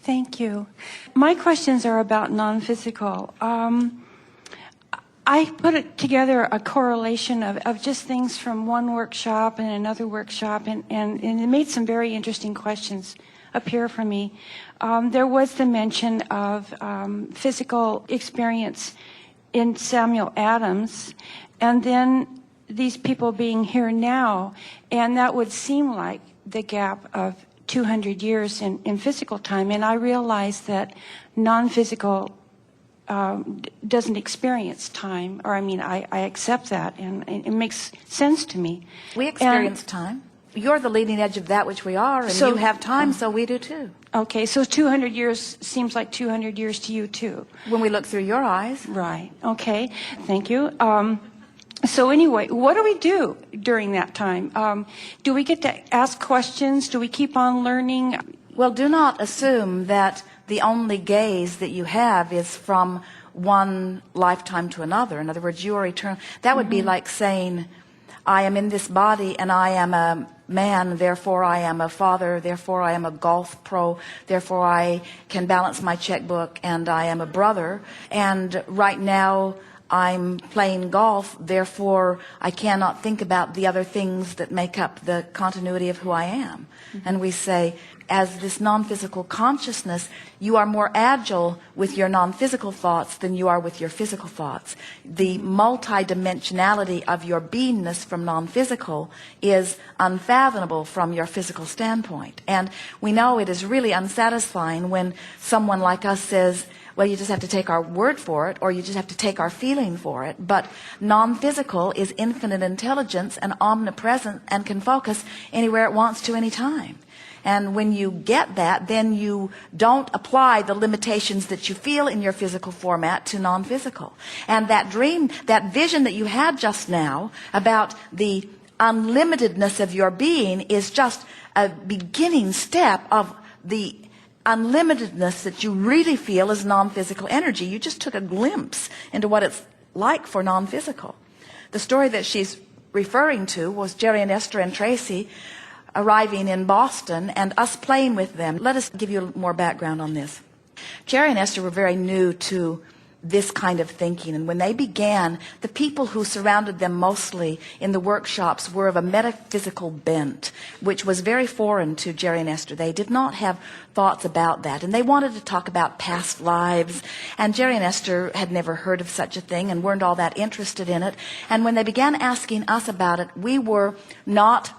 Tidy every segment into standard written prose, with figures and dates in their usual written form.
Thank you. My questions are about non-physical. I put together a correlation of just things from one workshop and another workshop, and it made some very interesting questions appear for me. There was the mention of physical experience in Samuel Adams, and then these people being here now, and that would seem like the gap of 200 years in physical time, and I realize that non-physical doesn't experience time, or I accept that, and it makes sense to me. We experience time. You're the leading edge of that which we are, and you have time, so we do too. Okay, so 200 years seems like 200 years to you too. When we look through your eyes. Right, okay, thank you. So anyway, what do we do during that time? Do we get to ask questions? Do we keep on learning? Well, do not assume that the only gaze that you have is from one lifetime to another. In other words, you are eternal. That would be like saying, I am in this body and I am a man, therefore I am a father, therefore I am a golf pro, therefore I can balance my checkbook, and I am a brother, and right now I'm playing golf, therefore I cannot think about the other things that make up the continuity of who I am. And we say, as this non-physical consciousness, you are more agile with your non-physical thoughts than you are with your physical thoughts. The multidimensionality of your beingness from non-physical is unfathomable from your physical standpoint. And we know it is really unsatisfying when someone like us says, well, you just have to take our word for it, or you just have to take our feeling for it. But non-physical is infinite intelligence and omnipresent and can focus anywhere it wants to, anytime. And when you get that, then you don't apply the limitations that you feel in your physical format to non-physical. And that dream, that vision that you had just now about the unlimitedness of your being is just a beginning step of the unlimitedness that you really feel as non-physical energy. You just took a glimpse into what it's like for non-physical. The story that she's referring to was Jerry and Esther and Tracy arriving in Boston and us playing with them. Let us give you more background on this. Jerry and Esther were very new to this kind of thinking, and when they began, the people who surrounded them mostly in the workshops were of a metaphysical bent, which was very foreign to Jerry and Esther. They did not have thoughts about that, and they wanted to talk about past lives, and Jerry and Esther had never heard of such a thing and weren't all that interested in it. And when they began asking us about it, we were not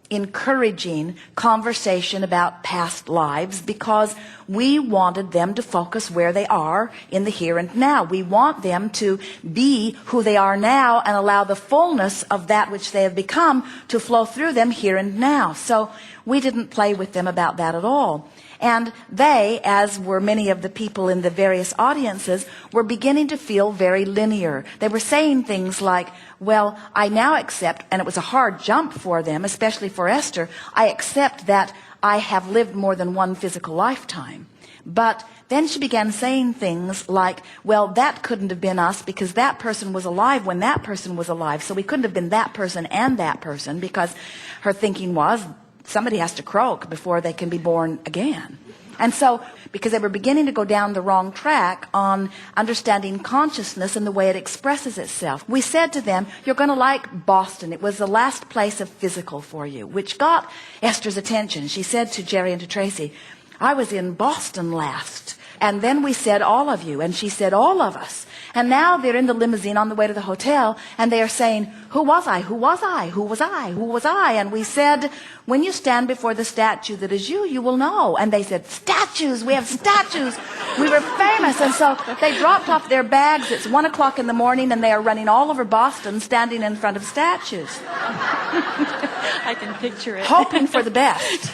encouraging conversation about past lives, because we wanted them to focus where they are in the here and now. We want them to be who they are now and allow the fullness of that which they have become to flow through them here and now. So we didn't play with them about that at all. And they, as were many of the people in the various audiences, were beginning to feel very linear. They were saying things like, well, I now accept, and it was a hard jump for them, especially for Esther, I accept that I have lived more than one physical lifetime. But then she began saying things like, well, that couldn't have been us because that person was alive when that person was alive. So we couldn't have been that person and that person, because her thinking was, somebody has to croak before they can be born again. And so, because they were beginning to go down the wrong track on understanding consciousness and the way it expresses itself, we said to them, you're going to like Boston. It was the last place of physical for you, which got Esther's attention. She said to Jerry and to Tracy, I was in Boston last. And then we said, all of you. And she said, all of us. And now they're in the limousine on the way to the hotel, and they are saying, who was I? Who was I? Who was I? Who was I? And we said, when you stand before the statue that is you, you will know. And they said, statues, we have statues. We were famous. And so they dropped off their bags. It's 1 o'clock in the morning, and they are running all over Boston standing in front of statues. I can picture it. Hoping for the best.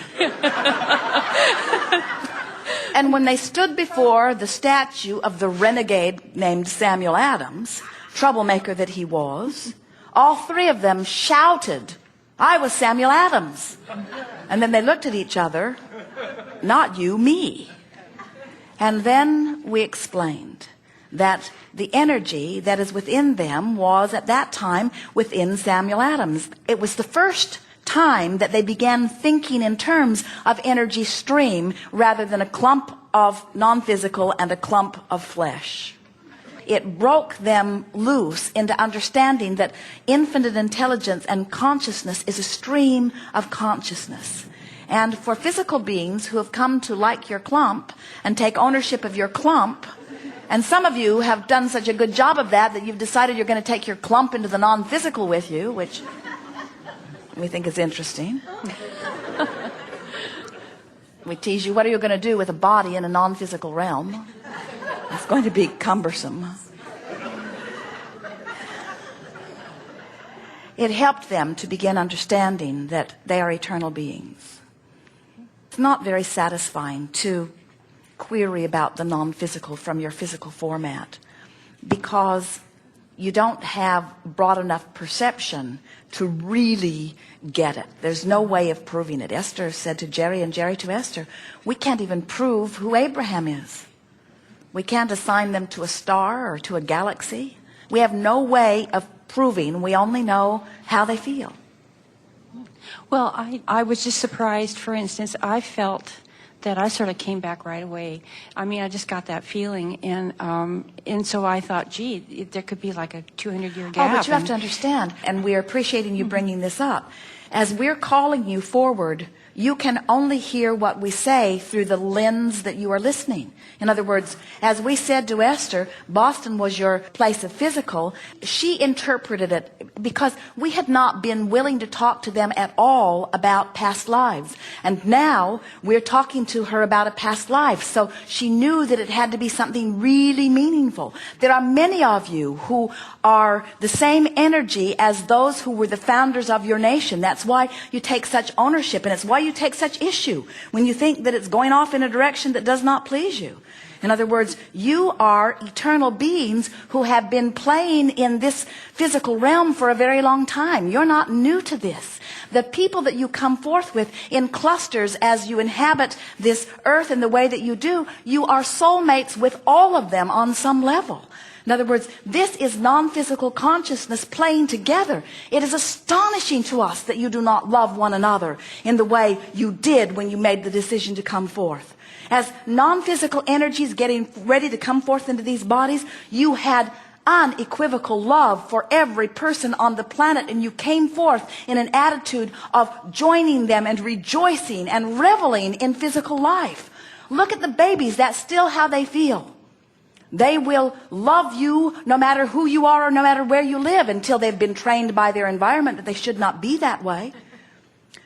And when they stood before the statue of the renegade named Samuel Adams, troublemaker that he was, all three of them shouted, I was Samuel Adams. And then they looked at each other, not you, me. And then we explained that the energy that is within them was at that time within Samuel Adams. It was the first time that they began thinking in terms of energy stream rather than a clump of non-physical and a clump of flesh. It broke them loose into understanding that infinite intelligence and consciousness is a stream of consciousness. And for physical beings who have come to like your clump and take ownership of your clump, and some of you have done such a good job of that you've decided you're going to take your clump into the non-physical with you, which we think is interesting. We tease you, what are you going to do with a body in a non-physical realm? It's going to be cumbersome. It helped them to begin understanding that they are eternal beings. It's not very satisfying to query about the non-physical from your physical format because you don't have broad enough perception to really get it. There's no way of proving it. Esther said to Jerry and Jerry to Esther, we can't even prove who Abraham is. We can't assign them to a star or to a galaxy. We have no way of proving. We only know how they feel. Well, I was just surprised. For instance, I felt that I sort of came back right away. I mean, I just got that feeling, and so I thought, gee, there could be like a 200-year gap. Oh, but you have to understand, and we're appreciating you bringing this up. As we're calling you forward, you can only hear what we say through the lens that you are listening. In other words, as we said to Esther, Boston was your place of physical. She interpreted it because we had not been willing to talk to them at all about past lives. And now we're talking to her about a past life. So she knew that it had to be something really meaningful. There are many of you who are the same energy as those who were the founders of your nation. That's why you take such ownership, and it's why you take such issue when you think that it's going off in a direction that does not please you. In other words, you are eternal beings who have been playing in this physical realm for a very long time. You're not new to this. The people that you come forth with in clusters as you inhabit this earth in the way that you do, you are soulmates with all of them on some level. In other words, this is non-physical consciousness playing together. It is astonishing to us that you do not love one another in the way you did when you made the decision to come forth. As non-physical energies getting ready to come forth into these bodies, you had unequivocal love for every person on the planet, and you came forth in an attitude of joining them and rejoicing and reveling in physical life. Look at the babies. That's still how they feel. They will love you no matter who you are or no matter where you live until they've been trained by their environment that they should not be that way.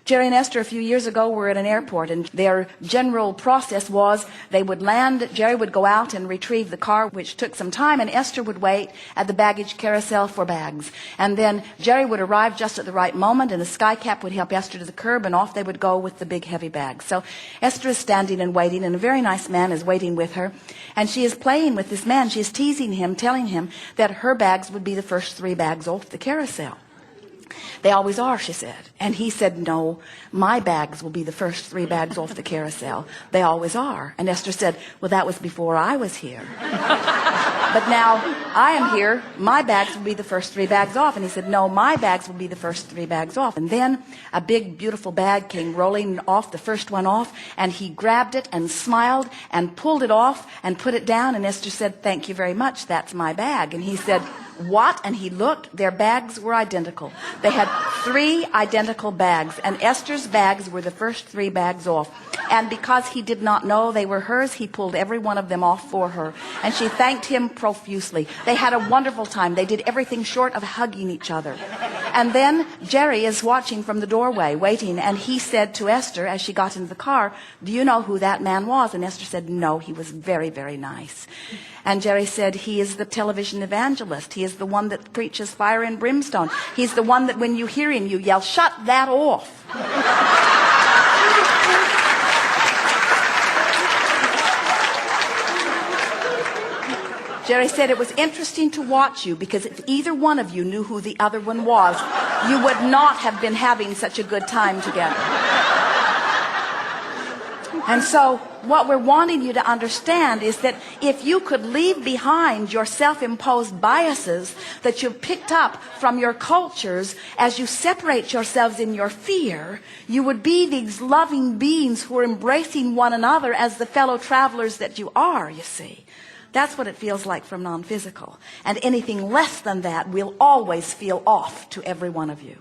Jerry and Esther a few years ago were at an airport, and their general process was they would land, Jerry would go out and retrieve the car, which took some time, and Esther would wait at the baggage carousel for bags. And then Jerry would arrive just at the right moment, and the skycap would help Esther to the curb, and off they would go with the big heavy bags. So Esther is standing and waiting, and a very nice man is waiting with her, and she is playing with this man. She is teasing him, telling him that her bags would be the first 3 bags off the carousel. They always are, she said. And he said, no, my bags will be the first 3 bags off the carousel. They always are. And Esther said, well, that was before I was here. But now I am here. My bags will be the first 3 bags off. And he said, no, my bags will be the first 3 bags off. And then a big, beautiful bag came rolling off, the first one off. And he grabbed it and smiled and pulled it off and put it down. And Esther said, thank you very much. That's my bag. And he said, what? And he looked. Their bags were identical. They had 3 identical bags, and Esther's bags were the first 3 bags off. And because he did not know they were hers, he pulled every one of them off for her. And she thanked him profusely. They had a wonderful time. They did everything short of hugging each other. And then Jerry is watching from the doorway, waiting, and he said to Esther as she got into the car, do you know who that man was? And Esther said, no, he was very, very nice. And Jerry said, he is the television evangelist. He is the one that preaches fire and brimstone. He's the one that when you hear him, you yell, shut that off. Jerry said, it was interesting to watch you because if either one of you knew who the other one was, you would not have been having such a good time together. And so what we're wanting you to understand is that if you could leave behind your self-imposed biases that you've picked up from your cultures, as you separate yourselves in your fear, you would be these loving beings who are embracing one another as the fellow travelers that you are, you see. That's what it feels like from non-physical. And anything less than that will always feel off to every one of you.